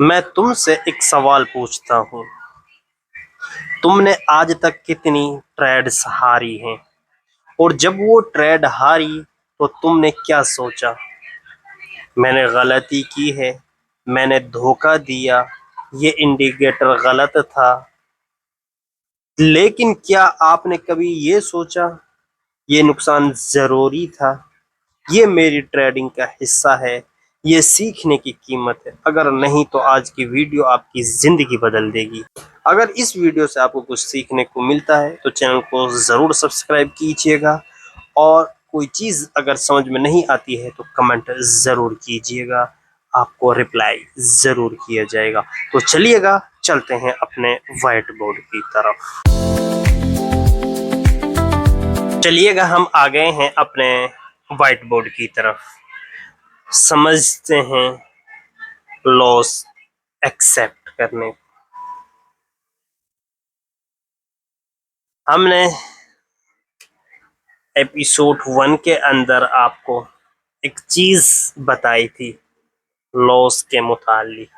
मैं तुमसे एक सवाल पूछता हूँ। तुमने आज तक कितनी ट्रेड्स हारी हैं? और जब वो ट्रेड हारी तो तुमने क्या सोचा? मैंने गलती की है, मैंने धोखा दिया, ये इंडिकेटर गलत था। लेकिन क्या आपने कभी ये सोचा ये नुकसान जरूरी था? ये मेरी ट्रेडिंग का हिस्सा है, ये सीखने की कीमत है। अगर नहीं तो आज की वीडियो आपकी जिंदगी बदल देगी। अगर इस वीडियो से आपको कुछ सीखने को मिलता है तो चैनल को ज़रूर सब्सक्राइब कीजिएगा, और कोई चीज़ अगर समझ में नहीं आती है तो कमेंट ज़रूर कीजिएगा, आपको रिप्लाई ज़रूर किया जाएगा। तो चलिएगा, चलते हैं अपने व्हाइट बोर्ड की तरफ। चलिएगा, हम आ गए हैं अपने व्हाइट बोर्ड की तरफ। समझते हैं लॉस एक्सेप्ट करने। हमने एपिसोड 1 के अंदर आपको एक चीज बताई थी लॉस के मुतालिक।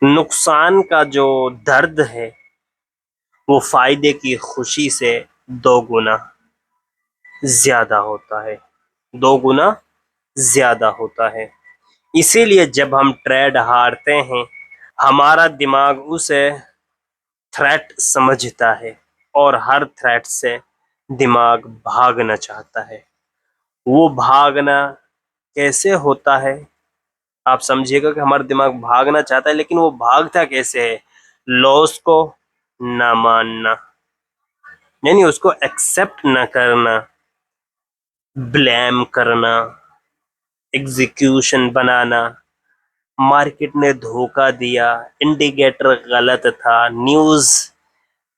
नुकसान का जो दर्द है वो फायदे की खुशी से 2 गुना ज्यादा होता है, 2 गुना ज्यादा होता है। इसीलिए जब हम ट्रेड हारते हैं हमारा दिमाग उसे थ्रेट समझता है, और हर थ्रेट से दिमाग भागना चाहता है। वो भागना कैसे होता है आप समझिएगा कि हमारा दिमाग भागना चाहता है, लेकिन वो भागता कैसे है? लॉस को ना मानना, यानी उसको एक्सेप्ट ना करना, ब्लेम करना, एग्जीक्यूशन बनाना, मार्केट ने धोखा दिया, इंडिकेटर गलत था, न्यूज़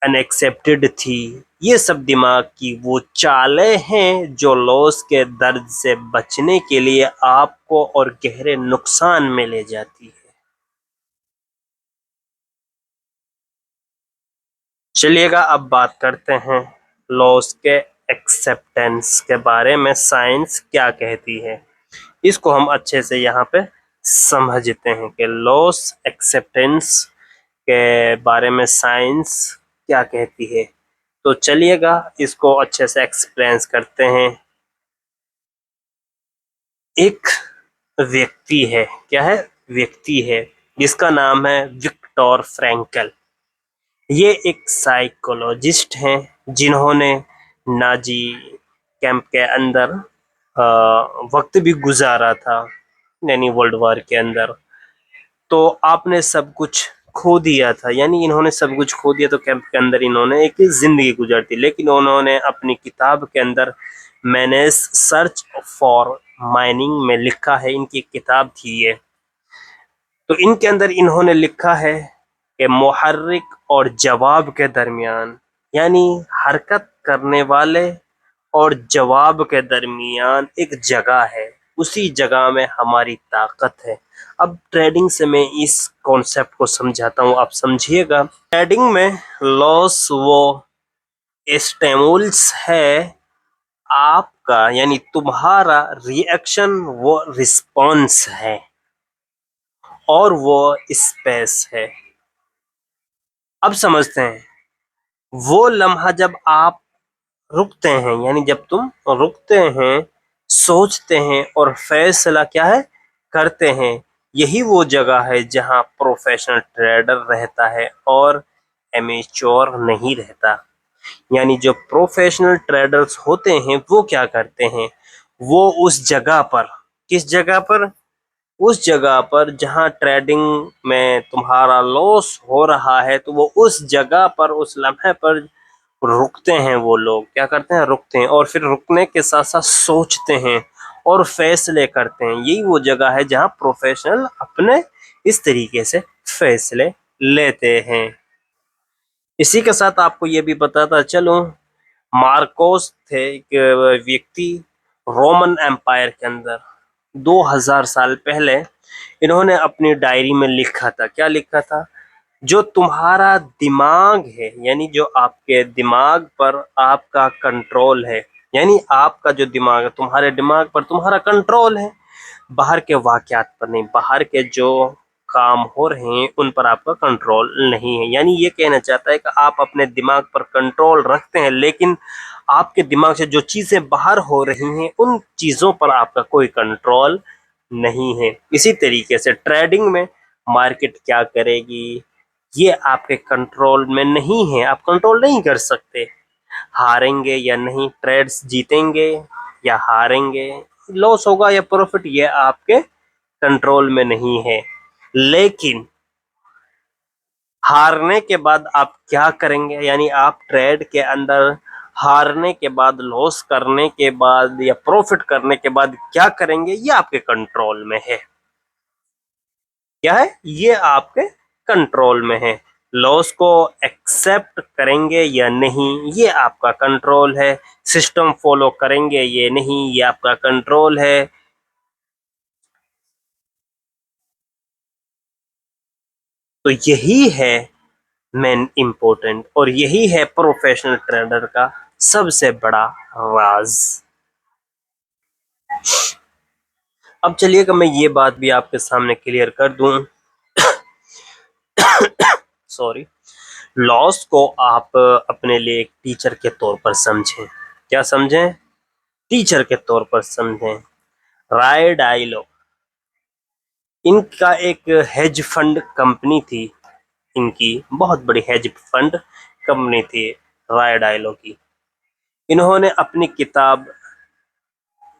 अनएक्सेप्टेड थी। ये सब दिमाग की वो चालें हैं जो लॉस के दर्द से बचने के लिए आपको और गहरे नुकसान में ले जाती है। चलिएगा, अब बात करते हैं लॉस के एक्सेप्टेंस के बारे में। साइंस क्या कहती है इसको हम अच्छे से यहाँ पे समझते हैं कि लॉस एक्सेप्टेंस के बारे में साइंस क्या कहती है। तो चलिएगा, इसको अच्छे से एक्सप्लेन करते हैं। एक व्यक्ति है, क्या है? व्यक्ति है जिसका नाम है विक्टर फ्रैंकल। ये एक साइकोलॉजिस्ट हैं जिन्होंने नाजी कैंप के अंदर वक्त भी गुजारा था, यानी वर्ल्ड वार के अंदर। तो आपने सब कुछ खो दिया था, यानी इन्होंने सब कुछ खो दिया। तो कैंप के अंदर इन्होंने एक जिंदगी गुजारती, लेकिन उन्होंने अपनी किताब के अंदर मैंने सर्च फॉर माइनिंग में लिखा है, इनकी किताब थी ये। तो इनके अंदर इन्होंने लिखा है कि मुहर्रिक और जवाब के दरमियान, यानी हरकत करने वाले और जवाब के दरमियान एक जगह है, उसी जगह में हमारी ताकत है। अब ट्रेडिंग से मैं इस कॉन्सेप्ट को समझाता हूँ, आप समझिएगा। ट्रेडिंग में लॉस वो स्टिमुल्स है आपका, यानी तुम्हारा रिएक्शन वो रिस्पॉन्स है, और वो स्पेस है। अब समझते हैं वो लम्हा जब आप रुकते हैं, यानी जब तुम रुकते हैं, सोचते हैं और फैसला क्या है करते हैं, यही वो जगह है जहां प्रोफेशनल ट्रेडर रहता है और एमेच्योर नहीं रहता। यानी जो प्रोफेशनल ट्रेडर्स होते हैं वो क्या करते हैं, वो उस जगह पर, किस जगह पर? उस जगह पर जहां ट्रेडिंग में तुम्हारा लॉस हो रहा है, तो वो उस जगह पर उस लम्हे पर रुकते हैं। वो लोग क्या करते हैं? रुकते हैं, और फिर रुकने के साथ साथ सोचते हैं और फैसले करते हैं। यही वो जगह है जहां प्रोफेशनल अपने इस तरीके से फैसले लेते हैं। इसी के साथ आपको ये भी बताता चलूं, मार्कोस थे एक व्यक्ति रोमन एम्पायर के अंदर 2000 साल पहले। इन्होंने अपनी डायरी में लिखा था, क्या लिखा था? जो तुम्हारा दिमाग है, यानी जो आपके दिमाग पर आपका कंट्रोल है, यानी आपका जो दिमाग है, तुम्हारे दिमाग पर तुम्हारा कंट्रोल है। बाहर के वाकयात पर नहीं, बाहर के जो काम हो रहे हैं उन पर आपका कंट्रोल नहीं है। यानी ये कहना चाहता है कि आप अपने दिमाग पर कंट्रोल रखते हैं, लेकिन आपके दिमाग से जो चीजें बाहर हो रही हैं उन चीजों पर आपका कोई कंट्रोल नहीं है। इसी तरीके से ट्रेडिंग में मार्केट क्या करेगी ये आपके कंट्रोल में नहीं है, आप कंट्रोल नहीं कर सकते। हारेंगे या नहीं, ट्रेड्स जीतेंगे या हारेंगे, लॉस होगा या प्रॉफिट, ये आपके कंट्रोल में नहीं है। लेकिन हारने के बाद आप क्या करेंगे, यानी आप ट्रेड के अंदर हारने के बाद, लॉस करने के बाद या प्रॉफिट करने के बाद क्या करेंगे, ये आपके कंट्रोल में है। क्या है, ये आपके कंट्रोल में है। लॉस को एक्सेप्ट करेंगे या नहीं, ये आपका कंट्रोल है। सिस्टम फॉलो करेंगे ये नहीं, ये आपका कंट्रोल है। तो यही है मेन इंपॉर्टेंट, और यही है प्रोफेशनल ट्रेडर का सबसे बड़ा राज। अब चलिएगा मैं ये बात भी आपके सामने क्लियर कर दूं, सॉरी। लॉस को आप अपने लिए एक टीचर के तौर पर समझें। क्या समझें? टीचर के तौर पर समझें। राय डायलो, इनका एक हेज फंड कंपनी थी, इनकी बहुत बड़ी हेज फंड कंपनी थी राय डायलो की। इन्होंने अपनी किताब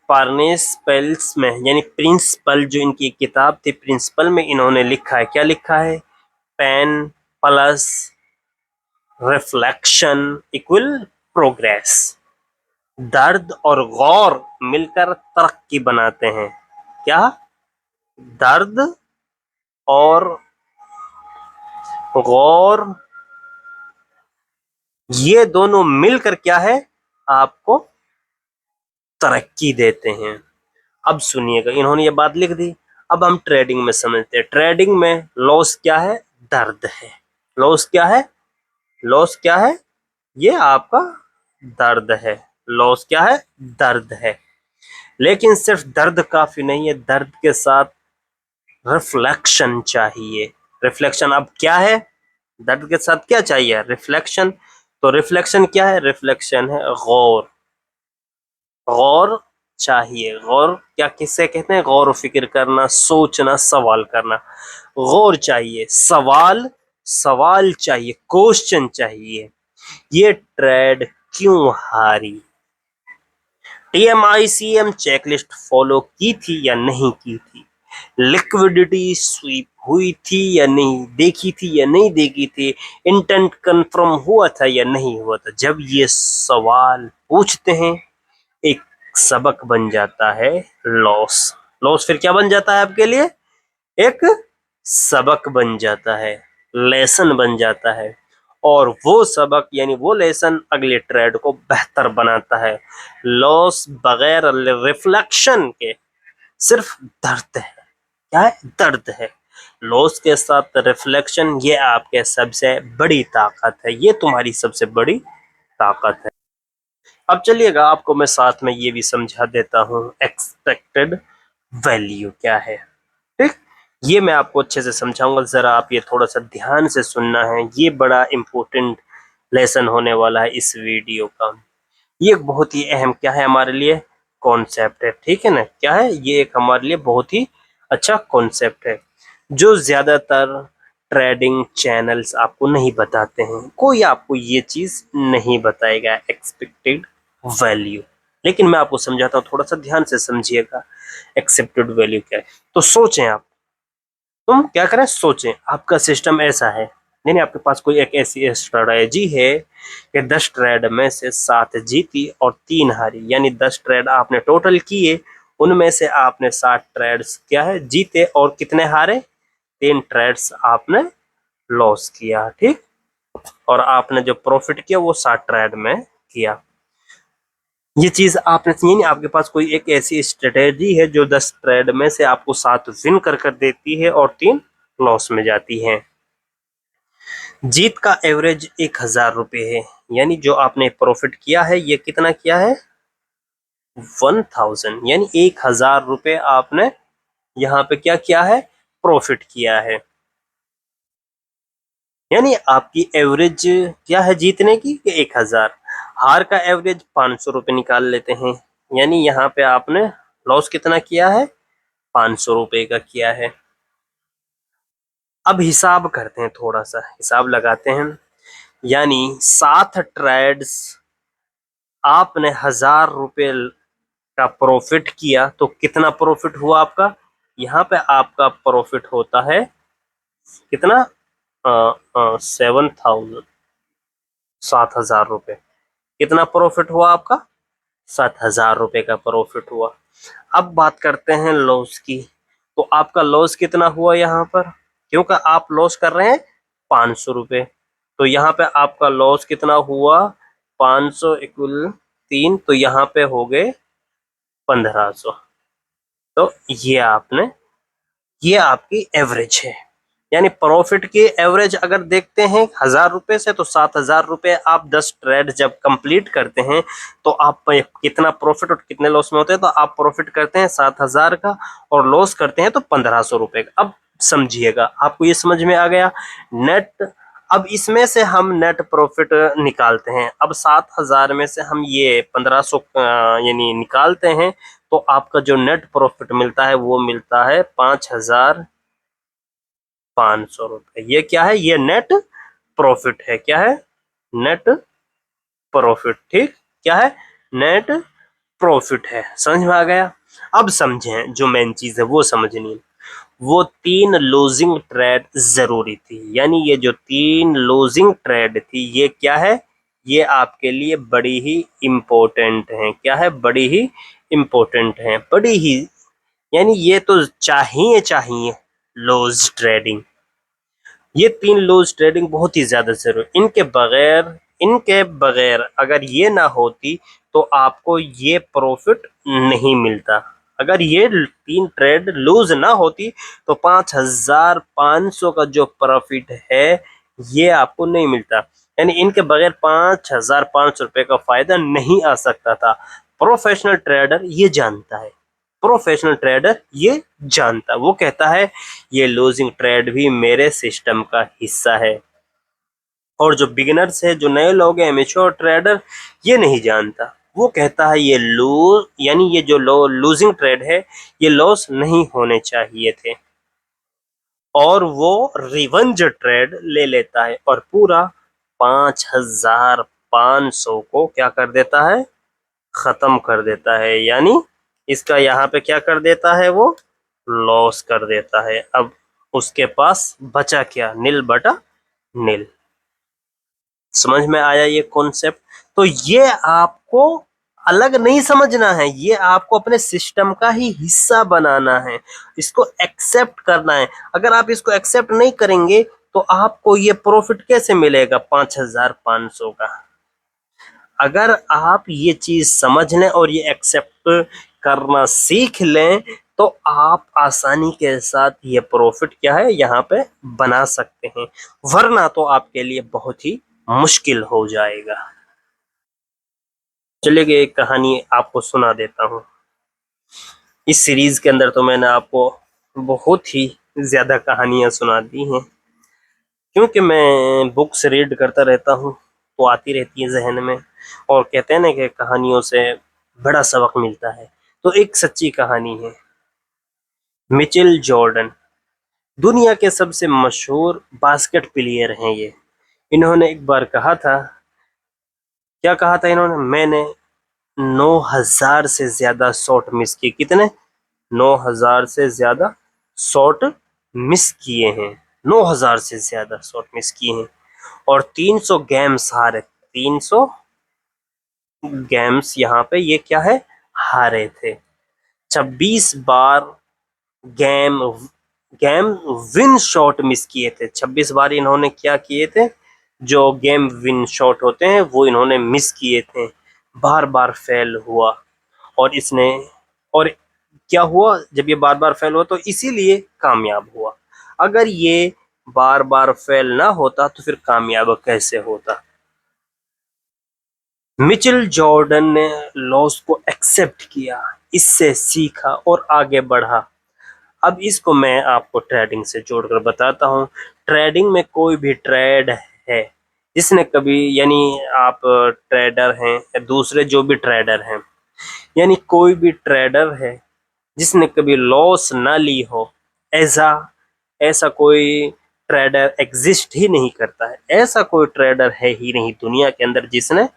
पार्नेस पेल्स में, यानी प्रिंसिपल, जो इनकी किताब थी प्रिंसिपल में, इन्होंने लिखा है, क्या लिखा है? Pain plus reflection equal progress. दर्द और गौर मिलकर तरक्की बनाते हैं। क्या? दर्द और गौर, ये दोनों मिलकर क्या है, आपको तरक्की देते हैं। अब सुनिएगा, इन्होंने ये बात लिख दी। अब हम ट्रेडिंग में समझते हैं। ट्रेडिंग में लॉस क्या है? दर्द है। लॉस क्या है? लॉस क्या है? ये आपका दर्द है। लॉस क्या है? दर्द है। लेकिन सिर्फ दर्द काफी नहीं है, दर्द के साथ रिफ्लेक्शन चाहिए। रिफ्लेक्शन अब क्या है? दर्द के साथ क्या चाहिए? रिफ्लेक्शन। तो रिफ्लेक्शन क्या है? रिफ्लेक्शन है गौर। गौर चाहिए। गौर क्या किससे कहते हैं? गौर फिक्र करना, सोचना, सवाल करना। गौर चाहिए, सवाल, सवाल चाहिए, क्वेश्चन चाहिए। ये ट्रेड क्यों हारी? टीएमआईसीएम चेकलिस्ट फॉलो की थी या नहीं की थी? लिक्विडिटी स्वीप हुई थी या नहीं, देखी थी या नहीं देखी थी? इंटेंट कंफर्म हुआ था या नहीं हुआ था? जब ये सवाल पूछते हैं, एक सबक बन जाता है लॉस। लॉस फिर क्या बन जाता है आपके लिए? एक सबक बन जाता है, लेसन बन जाता है। और वो सबक यानी वो लेसन अगले ट्रेड को बेहतर बनाता है। लॉस बगैर रिफ्लेक्शन के सिर्फ दर्द है। क्या है? दर्द है। लॉस के साथ रिफ्लेक्शन, ये आपके सबसे बड़ी ताकत है, ये तुम्हारी सबसे बड़ी ताकत है। अब चलिएगा आपको मैं साथ में ये भी समझा देता हूँ एक्सपेक्टेड वैल्यू क्या है। ठीक, ये मैं आपको अच्छे से समझाऊंगा, जरा आप ये थोड़ा सा ध्यान से सुनना है, ये बड़ा इंपॉर्टेंट लेसन होने वाला है इस वीडियो का। ये एक बहुत ही अहम क्या है हमारे लिए? कॉन्सेप्ट है। ठीक है ना? क्या है ये? एक हमारे लिए बहुत ही अच्छा कॉन्सेप्ट है, जो ज्यादातर ट्रेडिंग चैनल्स आपको नहीं बताते हैं। कोई आपको ये चीज नहीं बताएगा, एक्सपेक्टेड वैल्यू। लेकिन मैं आपको समझाता हूँ, थोड़ा सा ध्यान से समझिएगा एक्सेप्टेड वैल्यू क्या है। तो सोचें आप, तुम क्या करें, सोचें आपका सिस्टम ऐसा है, यानी आपके पास कोई एक ऐसी स्ट्रेटजी है कि 10 ट्रेड में से 7 जीती और 3 हारी, यानी 10 ट्रेड आपने टोटल किए, उनमें से आपने 7 ट्रेड्स क्या है जीते और कितने हारे? 3 ट्रेड्स आपने लॉस किया। ठीक, और आपने जो प्रॉफिट किया वो 7 ट्रेड में किया। ये चीज आपने, यानी आपके पास कोई एक ऐसी स्ट्रेटेजी है जो 10 ट्रेड में से आपको 7 विन कर कर देती है और 3 लॉस में जाती है। जीत का एवरेज 1000 रुपये है, यानी जो आपने प्रॉफिट किया है ये कितना किया है? 1000, यानी 1000 रुपये आपने यहाँ पे क्या किया है, प्रॉफिट किया है। यानी आपकी एवरेज क्या है जीतने की, कि 1000, हार का एवरेज 500 रुपये निकाल लेते हैं। यानी यहाँ पे आपने लॉस कितना किया है, 500 रुपये का किया है। अब हिसाब करते हैं, थोड़ा सा हिसाब लगाते हैं। यानी 7 ट्रेड्स आपने 1000 रुपये का प्रॉफिट किया, तो कितना प्रॉफिट हुआ आपका, यहाँ पे आपका प्रॉफिट होता है कितना, 7000, 7000 रुपये। कितना प्रॉफिट हुआ आपका, 7000 रुपये का प्रॉफिट हुआ। अब बात करते हैं लॉस की। तो आपका लॉस कितना हुआ यहाँ पर, क्योंकि आप लॉस कर रहे हैं 500 रुपये, तो यहाँ पे आपका लॉस कितना हुआ, 500 इक्वल 3, तो यहाँ पे हो गए 1500। तो ये आपकी एवरेज है। यानी प्रॉफिट की एवरेज अगर देखते हैं 1000 रुपए से, तो 7000 रुपये आप 10 ट्रेड जब कंप्लीट करते हैं तो आप कितना प्रॉफिट और कितने लॉस में होते हैं, तो आप प्रॉफिट करते हैं 7000 का और लॉस करते हैं तो 1500 रुपये का। अब समझिएगा, आपको ये समझ में आ गया नेट। अब इसमें से हम नेट प्रॉफिट निकालते हैं। अब 7000 में से हम ये 1500 यानी निकालते हैं, तो आपका जो नेट प्रॉफिट मिलता है वो मिलता है 5500 रुपये। ये क्या है, ये नेट प्रॉफिट है। क्या है, नेट प्रॉफिट। ठीक, क्या है, नेट प्रॉफिट है। समझ में आ गया। अब समझें, जो मेन चीज है वो समझनी है। वो 3 लूजिंग ट्रेड जरूरी थी। यानी ये जो 3 लूजिंग ट्रेड थी, ये क्या है, ये आपके लिए बड़ी ही इम्पोर्टेंट है। क्या है, बड़ी ही इम्पोर्टेंट है, बड़ी ही, यानी ये तो चाहिए चाहिए लॉस ट्रेडिंग। ये 3 लॉस ट्रेडिंग बहुत ही ज्यादा जरूरी। इनके बगैर अगर ये ना होती तो आपको ये प्रॉफिट नहीं मिलता। अगर ये 3 ट्रेड लूज ना होती तो 5500 का जो प्रॉफिट है ये आपको नहीं मिलता। यानी इनके बगैर 5500 रुपये का फायदा नहीं आ सकता था। प्रोफेशनल ट्रेडर ये जानता है, प्रोफेशनल ट्रेडर ये जानता, वो कहता है ये लूजिंग ट्रेड भी मेरे सिस्टम का हिस्सा है। और जो बिगिनर्स है, जो नए लोग हैं, एमेच्योर ट्रेडर, ये नहीं जानता। वो कहता है ये लूज, यानी ये जो लूजिंग ट्रेड है ये लॉस नहीं होने चाहिए थे, और वो रिवेंज ट्रेड ले लेता है और पूरा 5500 को क्या कर देता है, खत्म कर देता है। यानी इसका यहाँ पे क्या कर देता है, वो लॉस कर देता है। अब उसके पास बचा क्या, नील बटा नील। समझ में आया ये कॉन्सेप्ट। तो ये आपको अलग नहीं समझना है, ये आपको अपने सिस्टम का ही हिस्सा बनाना है, इसको एक्सेप्ट करना है। अगर आप इसको एक्सेप्ट नहीं करेंगे तो आपको ये प्रॉफिट कैसे मिलेगा 5500 का। अगर आप ये चीज समझ लें और ये एक्सेप्ट करना सीख लें तो आप आसानी के साथ ये प्रॉफिट क्या है यहाँ पे बना सकते हैं, वरना तो आपके लिए बहुत ही मुश्किल हो जाएगा। चलिए एक कहानी आपको सुना देता हूँ। इस सीरीज के अंदर तो मैंने आपको बहुत ही ज्यादा कहानियां सुना दी हैं, क्योंकि मैं बुक्स रीड करता रहता हूँ तो आती रहती है जहन में। और कहते हैं ना कि कहानियों से बड़ा सबक मिलता है। तो एक सच्ची कहानी है। मिचेल जॉर्डन दुनिया के सबसे मशहूर बास्केट प्लेयर हैं ये। इन्होंने एक बार कहा था, क्या कहा था इन्होंने, मैंने 9000 से ज्यादा शॉट मिस किए। कितने, 9000 से ज्यादा शॉट मिस किए हैं। 9000 से ज्यादा शॉट मिस किए हैं और 300 गेम्स हारे। 300 गेम्स यहाँ पे ये क्या है, हारे थे। 26 बार game game win shot miss किए थे। 26 बार इन्होंने क्या किए थे, जो गेम विन शॉट होते हैं वो इन्होंने मिस किए थे। बार बार फेल हुआ और इसने, और क्या हुआ, जब ये बार बार फेल हुआ तो इसीलिए कामयाब हुआ। अगर ये बार बार फेल ना होता तो फिर कामयाब कैसे होता। मिचेल जॉर्डन ने लॉस को एक्सेप्ट किया, इससे सीखा और आगे बढ़ा। अब इसको मैं आपको ट्रेडिंग से जोड़कर बताता हूँ। ट्रेडिंग में कोई भी ट्रेड है जिसने कभी, यानी आप ट्रेडर हैं या दूसरे जो भी ट्रेडर हैं, यानी कोई भी ट्रेडर है जिसने कभी लॉस ना ली हो, ऐसा ऐसा कोई ट्रेडर एग्जिस्ट ही नहीं करता है। ऐसा कोई ट्रेडर है ही नहीं दुनिया के अंदर जिसने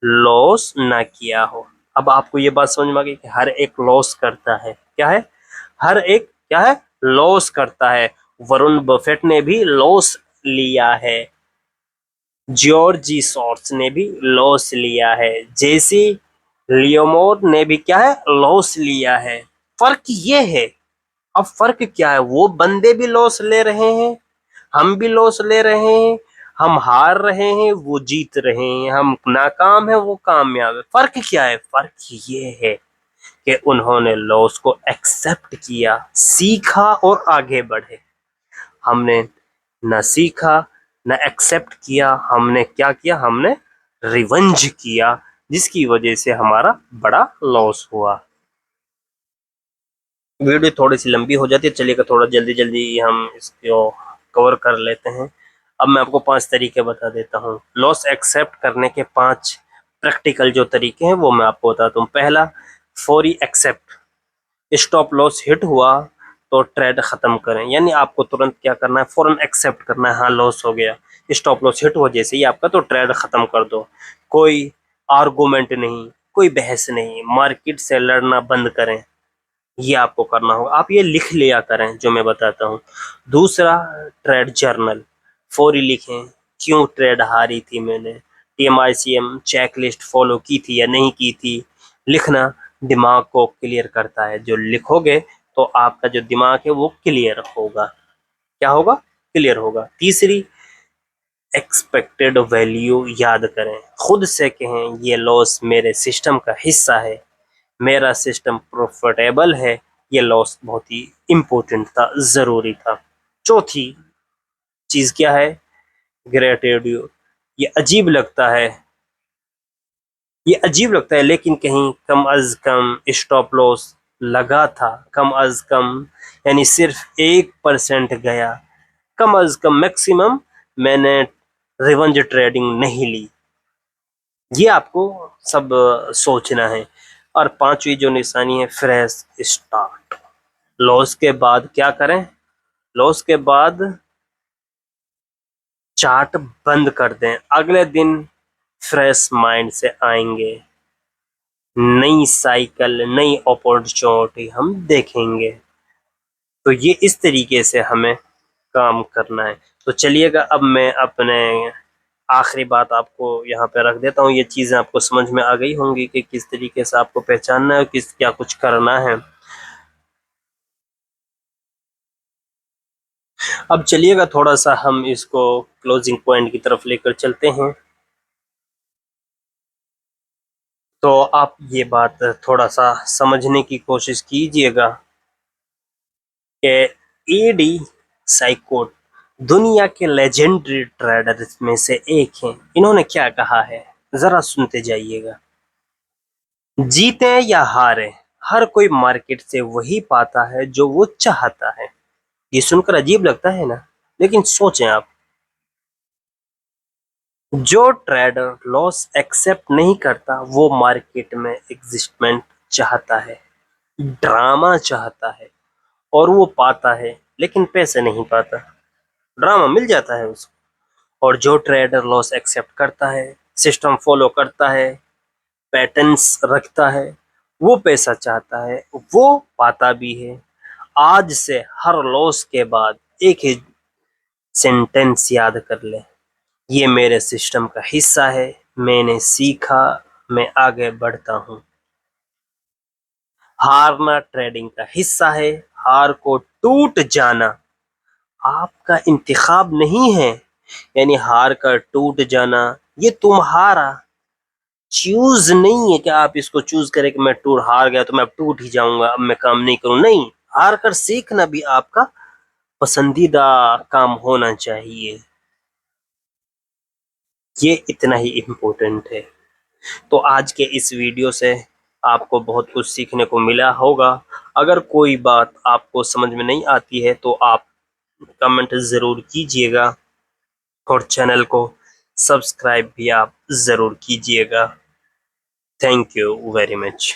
लॉस ना किया हो। अब आपको ये बात समझ में आ गई कि हर एक लॉस करता है। क्या है? हर एक क्या है? लॉस करता है। वरुण बफेट ने भी लॉस लिया है, जॉर्जी सॉर्स ने भी लॉस लिया है, जेसी लियोमोर ने भी क्या है? लॉस लिया है। फर्क ये है, अब फर्क क्या है? वो बंदे भी लॉस ले रहे हैं, हम भी लॉस ले रहे हैं। हम हार रहे हैं, वो जीत रहे हैं। हम नाकाम है, वो कामयाब है। फर्क क्या है? फर्क ये है कि उन्होंने लॉस को एक्सेप्ट किया, सीखा और आगे बढ़े। हमने न सीखा, न एक्सेप्ट किया, हमने क्या किया? हमने रिवेंज किया, जिसकी वजह से हमारा बड़ा लॉस हुआ। वीडियो थोड़ी सी लंबी हो जाती है, चलिएगा थोड़ा जल्दी जल्दी हम इसको कवर कर लेते हैं। अब मैं आपको 5 तरीके बता देता हूँ लॉस एक्सेप्ट करने के। 5 प्रैक्टिकल जो तरीके हैं वो मैं आपको बताता हूँ। पहला, फौरी एक्सेप्ट। स्टॉप लॉस हिट हुआ तो ट्रेड खत्म करें, यानी आपको तुरंत क्या करना है? फौरन एक्सेप्ट करना है, हाँ लॉस हो गया। स्टॉप लॉस हिट हो जैसे ही आपका, तो ट्रेड खत्म कर दो। कोई आर्गुमेंट नहीं, कोई बहस नहीं, मार्केट से लड़ना बंद करें। ये आपको करना होगा। आप ये लिख लिया करें जो मैं बताता हूँ। दूसरा, ट्रेड जर्नल। फौरी लिखें, क्यों ट्रेड हारी थी मैंने, टीएमआईसीएम चेकलिस्ट फॉलो की थी या नहीं की थी। लिखना दिमाग को क्लियर करता है। जो लिखोगे तो आपका जो दिमाग है वो क्लियर होगा। क्या होगा? क्लियर होगा। तीसरी, एक्सपेक्टेड वैल्यू याद करें। खुद से कहें, ये लॉस मेरे सिस्टम का हिस्सा है, मेरा सिस्टम प्रॉफिटेबल है, ये लॉस बहुत ही इंपॉर्टेंट था, जरूरी था। चौथी चीज क्या है? ग्रेटिट्यूड। ये अजीब लगता है, ये अजीब लगता है, लेकिन कहीं कम अज कम स्टॉप लॉस लगा था, कम अज कम, यानी सिर्फ 1% गया, कम अज कम मैक्सिमम मैंने रिवेंज ट्रेडिंग नहीं ली। ये आपको सब सोचना है। और पांचवी जो निशानी है, फ्रेश स्टार्ट। लॉस के बाद क्या करें? लॉस के बाद चार्ट बंद कर दें, अगले दिन फ्रेश माइंड से आएंगे, नई साइकिल, नई अपॉर्चुनिटी हम देखेंगे। तो ये इस तरीके से हमें काम करना है। तो चलिएगा, अब मैं अपने आखिरी बात आपको यहाँ पे रख देता हूँ। ये चीज़ें आपको समझ में आ गई होंगी कि किस तरीके से आपको पहचानना है, किस क्या कुछ करना है। अब चलिएगा थोड़ा सा हम इसको क्लोजिंग पॉइंट की तरफ लेकर चलते हैं। तो आप ये बात थोड़ा सा समझने की कोशिश कीजिएगा कि एडी साइकोट दुनिया के लेजेंडरी ट्रेडर्स में से एक हैं। इन्होंने क्या कहा है, जरा सुनते जाइएगा। जीते या हारे, हर कोई मार्केट से वही पाता है जो वो चाहता है। ये सुनकर अजीब लगता है ना, लेकिन सोचें आप। जो ट्रेडर लॉस एक्सेप्ट नहीं करता वो मार्केट में एग्जिस्टमेंट चाहता है, ड्रामा चाहता है, और वो पाता है लेकिन पैसे नहीं पाता। ड्रामा मिल जाता है उसको। और जो ट्रेडर लॉस एक्सेप्ट करता है, सिस्टम फॉलो करता है, पैटर्न्स रखता है, वो पैसा चाहता है, वो पाता भी है। आज से हर लॉस के बाद एक ही सेंटेंस याद कर ले, ये मेरे सिस्टम का हिस्सा है, मैंने सीखा, मैं आगे बढ़ता हूँ। हारना ट्रेडिंग का हिस्सा है, हार को टूट जाना आपका इंतखाब नहीं है। यानी हार का टूट जाना ये तुम्हारा चूज नहीं है कि आप इसको चूज करें कि मैं टूर हार गया तो मैं अब टूट ही जाऊंगा, अब मैं काम नहीं करूं। नहीं, हार कर सीखना भी आपका पसंदीदा काम होना चाहिए। ये इतना ही इम्पोर्टेंट है। तो आज के इस वीडियो से आपको बहुत कुछ सीखने को मिला होगा। अगर कोई बात आपको समझ में नहीं आती है तो आप कमेंट ज़रूर कीजिएगा और चैनल को सब्सक्राइब भी आप ज़रूर कीजिएगा। Thank you very much.